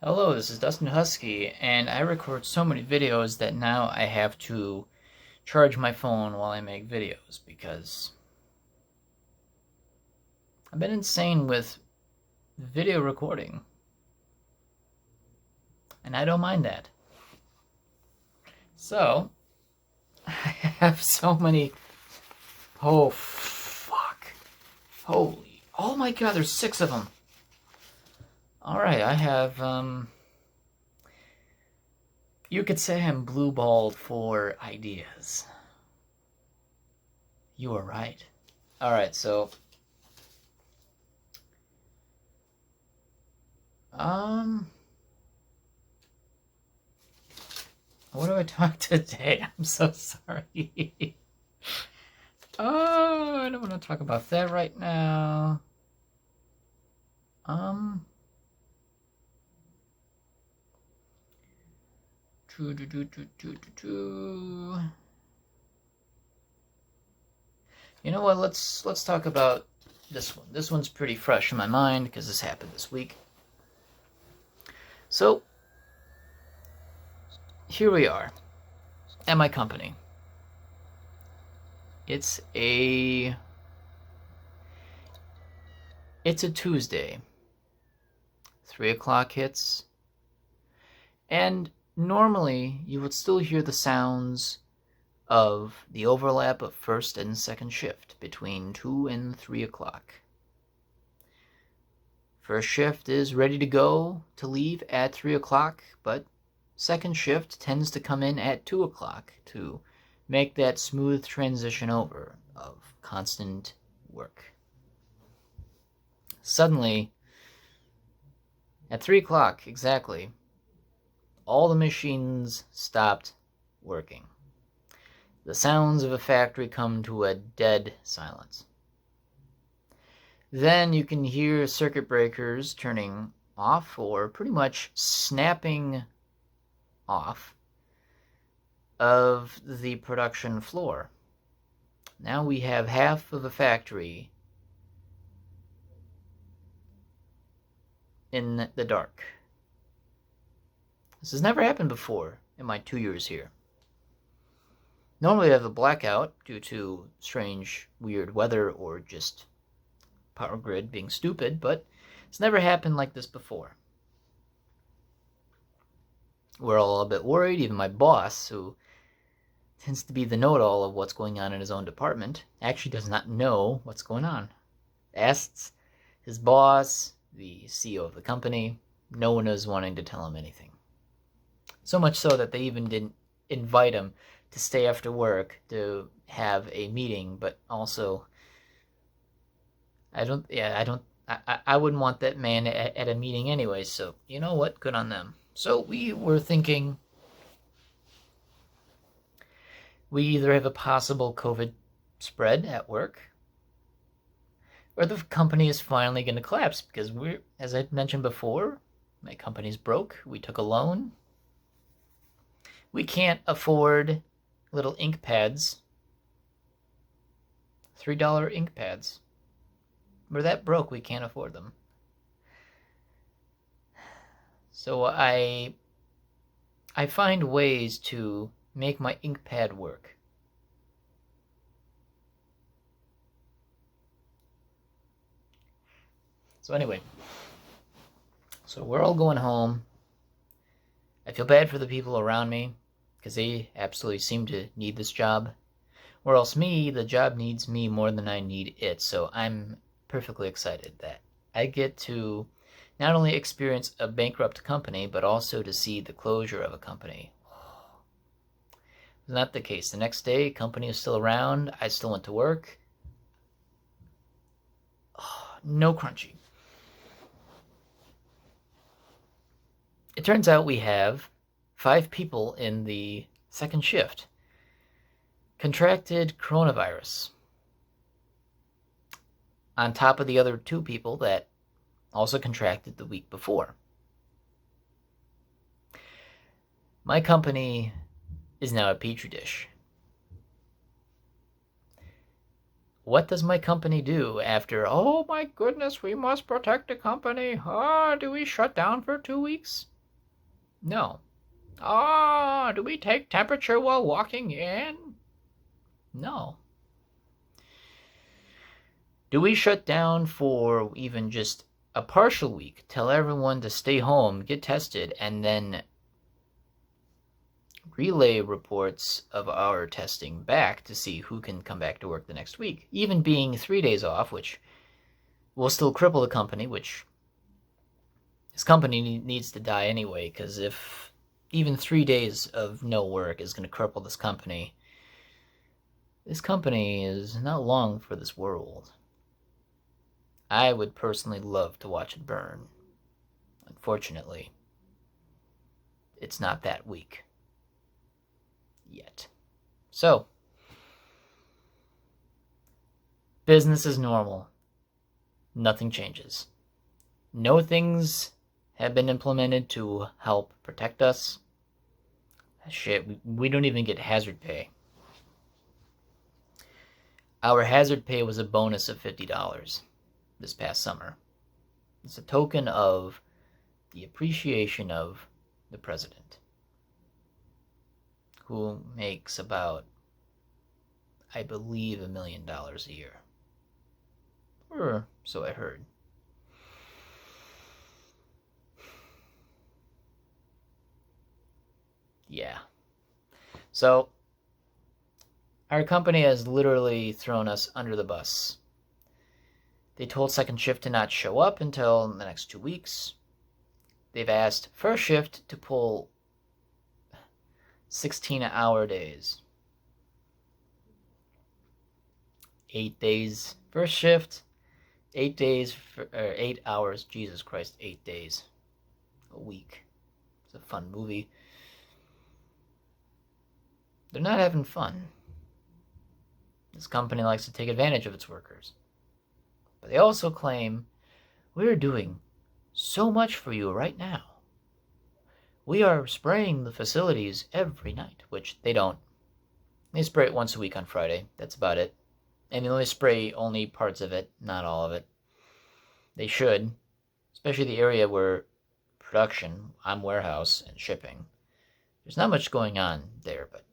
Hello, this is Dustin DaHusky, and I record so many videos that now I have to charge my phone while I make videos because I've been insane with video recording, and I don't mind that. So, I have so many. Oh, fuck. Holy. Oh my god, there's 6 of them. Alright, I have, you could say I'm blue-balled for ideas. You are right. Alright, so Um, what do I talk today? I'm so sorry. Oh, I don't want to talk about that right now. Um, you know what? Let's talk about this one. This one's pretty fresh in my mind because this happened this week. So, here we are at my company. It's a Tuesday. 3 o'clock hits, and normally you would still hear the sounds of the overlap of first and second shift between 2 and 3 o'clock. First shift is ready to go to leave at 3 o'clock, but second shift tends to come in at 2 o'clock to make that smooth transition over of constant work. Suddenly, at 3 o'clock exactly, all the machines stopped working. The sounds of a factory come to a dead silence. Then you can hear circuit breakers turning off or pretty much snapping off of the production floor. Now we have half of a factory in the dark. This has never happened before in my 2 years here. Normally I have a blackout due to strange, weird weather or just power grid being stupid, but it's never happened like this before. We're all a bit worried. Even my boss, who tends to be the know-it-all of what's going on in his own department, actually does not know what's going on. Asks his boss, the CEO of the company. No one is wanting to tell him anything. So much so that they even didn't invite him to stay after work to have a meeting, but also I wouldn't want that man at a meeting anyway, so you know what? Good on them. So we were thinking we either have a possible COVID spread at work, or the company is finally going to collapse because we're, as I mentioned before, my company's broke. We took a loan. We can't afford little ink pads. $3 ink pads. We're that broke we can't afford them. So I find ways to make my ink pad work. So anyway, so we're all going home. I feel bad for the people around me because they absolutely seem to need this job. Or else the job needs me more than I need it. So I'm perfectly excited that I get to not only experience a bankrupt company, but also to see the closure of a company. It's not the case. The next day, company is still around. I still went to work. No crunchy. It turns out we have 5 people in the second shift contracted coronavirus, on top of the other 2 people that also contracted the week before. My company is now a Petri dish. what does my company do after, oh my goodness, we must protect the company. Do we shut down for 2 weeks? No. Do we take temperature while walking in? No. Do we shut down for even just a partial week, tell everyone to stay home, get tested, and then relay reports of our testing back to see who can come back to work the next week, even being 3 days off, which will still cripple the company, which this company needs to die anyway, because if even 3 days of no work is going to cripple this company is not long for this world. I would personally love to watch it burn. Unfortunately, it's not that weak yet. So, business is normal. Nothing changes. No things have been implemented to help protect us. Shit, we don't even get hazard pay. Our hazard pay was a bonus of $50 this past summer. It's a token of the appreciation of the president, who makes about, I believe, $1 million a year. Or so I heard. Yeah. So, our company has literally thrown us under the bus. They told second shift to not show up until the next 2 weeks. They've asked first shift to pull 16-hour days. 8 days first shift, 8 days, 8 hours, Jesus Christ, 8 days a week. It's a fun movie. They're not having fun. This company likes to take advantage of its workers. But they also claim, we're doing so much for you right now. We are spraying the facilities every night, which they don't. They spray it once a week on Friday. That's about it. And they only spray only parts of it, not all of it. They should, especially the area where production, I'm warehouse, and shipping. There's not much going on there, but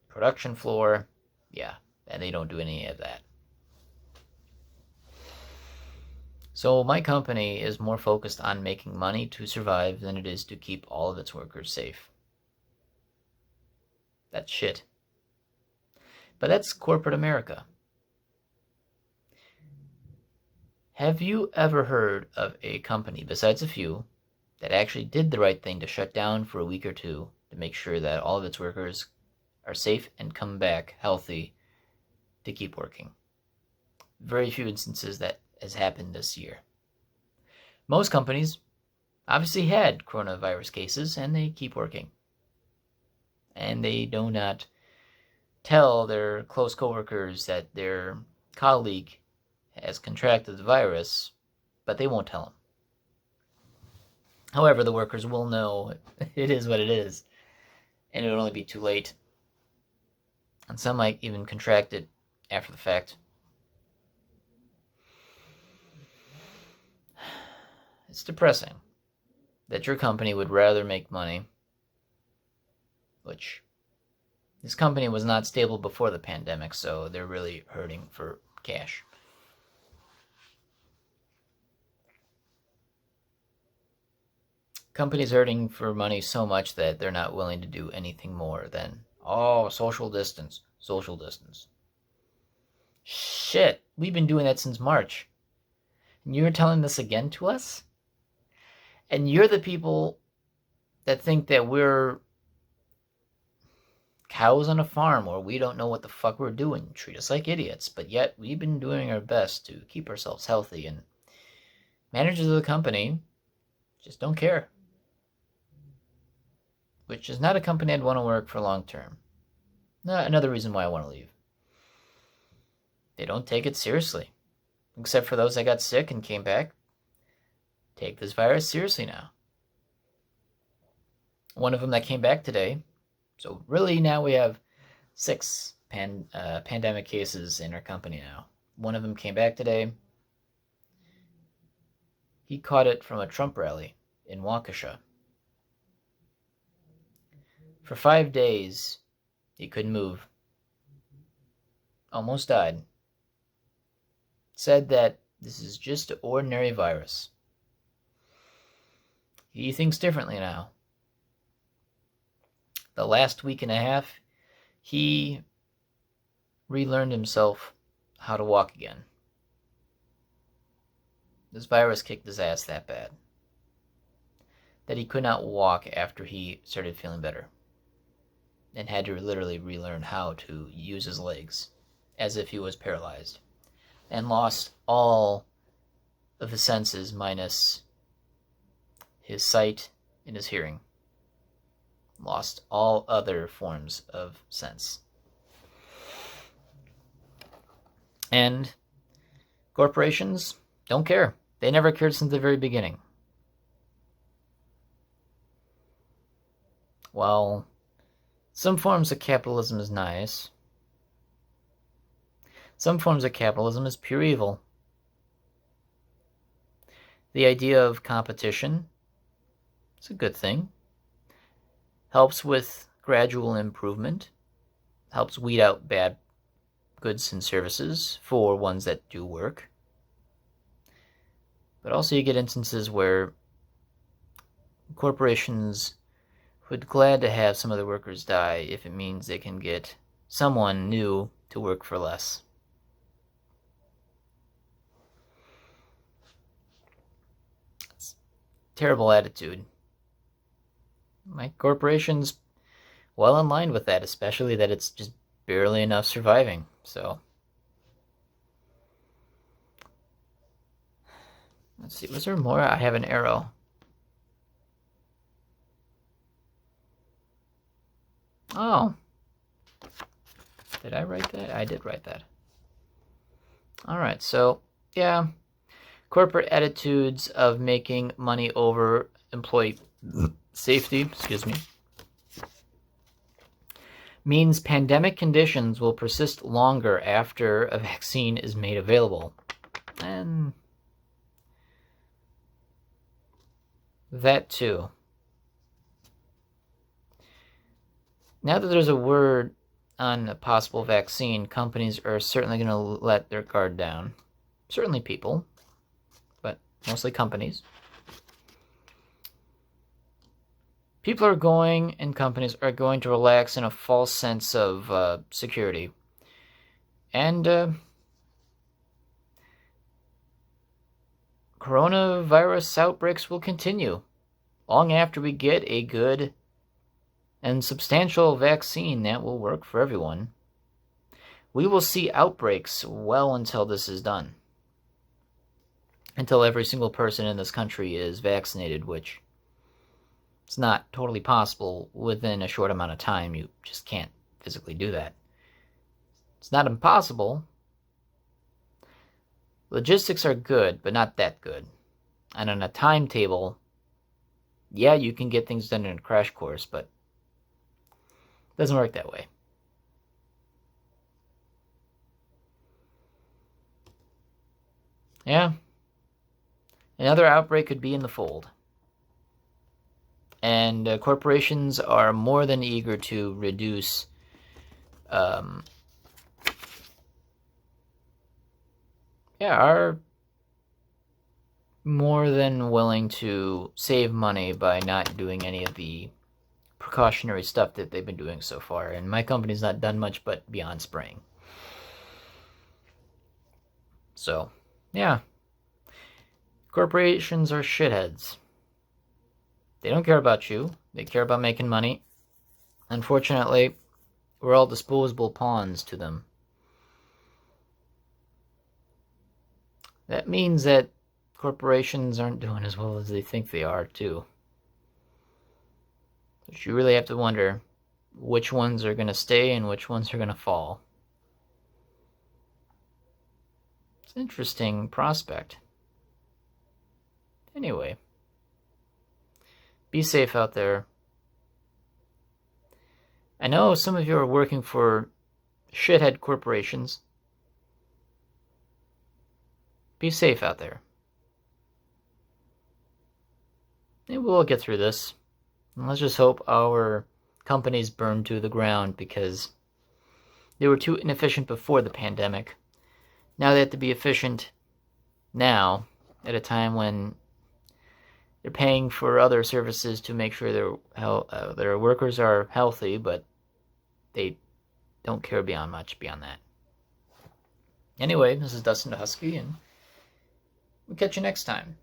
production floor, yeah, and they don't do any of that. So my company is more focused on making money to survive than it is to keep all of its workers safe. That's shit. But that's corporate America. Have you ever heard of a company, besides a few, that actually did the right thing to shut down for a week or two to make sure that all of its workers are safe and come back healthy to keep working? Very few instances that has happened this year. Most companies obviously had coronavirus cases and they keep working. And they do not tell their close coworkers that their colleague has contracted the virus, but they won't tell them. However, the workers will know it is what it is, and it'll only be too late. And some might even contract it after the fact. It's depressing that your company would rather make money, which this company was not stable before the pandemic, so they're really hurting for cash. Companies hurting for money so much that they're not willing to do anything more than, social distance, social distance. Shit, we've been doing that since March. And you're telling this again to us? And you're the people that think that we're cows on a farm or we don't know what the fuck we're doing. Treat us like idiots. But yet we've been doing our best to keep ourselves healthy, and managers of the company just don't care. Which is not a company I'd want to work for long term. Another reason why I want to leave. They don't take it seriously. Except for those that got sick and came back. Take this virus seriously now. One of them that came back today. So really now we have 6 pandemic cases in our company now. One of them came back today. He caught it from a Trump rally in Waukesha. For 5 days, he couldn't move. Almost died. Said that this is just an ordinary virus. He thinks differently now. The last week and a half, he relearned himself how to walk again. This virus kicked his ass that bad that he could not walk after he started feeling better and had to literally relearn how to use his legs as if he was paralyzed and lost all of his senses minus his sight and his hearing. Lost all other forms of sense. And corporations don't care. They never cared since the very beginning. While some forms of capitalism is nice, some forms of capitalism is pure evil. The idea of competition is a good thing. Helps with gradual improvement. Helps weed out bad goods and services for ones that do work. But also you get instances where corporations would glad to have some of the workers die if it means they can get someone new to work for less. It's a terrible attitude. My corporation's well in line with that, especially that it's just barely enough surviving, so. Let's see, was there more? I have an arrow. Oh. Did I write that? I did write that. Alright, so, yeah. Corporate attitudes of making money over employee safety, means pandemic conditions will persist longer after a vaccine is made available. And that too. Now that there's a word on a possible vaccine, companies are certainly going to let their guard down. Certainly people, but mostly companies. People are going, and companies are going to relax in a false sense of security. And coronavirus outbreaks will continue long after we get a good and substantial vaccine that will work for everyone. We will see outbreaks well until this is done. Until every single person in this country is vaccinated, which it's not totally possible within a short amount of time. You just can't physically do that. It's not impossible. Logistics are good, but not that good. And on a timetable, yeah, you can get things done in a crash course, but it doesn't work that way. Yeah. Another outbreak could be in the fold. And corporations are more than eager to reduce are more than willing to save money by not doing any of the precautionary stuff that they've been doing so far. And my company's not done much but beyond spraying. So, yeah. Corporations are shitheads. They don't care about you. They care about making money. Unfortunately, we're all disposable pawns to them. That means that corporations aren't doing as well as they think they are, too. But you really have to wonder which ones are going to stay and which ones are going to fall. It's an interesting prospect. Anyway. Be safe out there. I know some of you are working for shithead corporations. be safe out there. And we'll get through this. And let's just hope our companies burn to the ground, because they were too inefficient before the pandemic. Now they have to be efficient now, at a time when they're paying for other services to make sure their workers are healthy, but they don't care much beyond that. Anyway, this is Dustin DaHusky, and we'll catch you next time.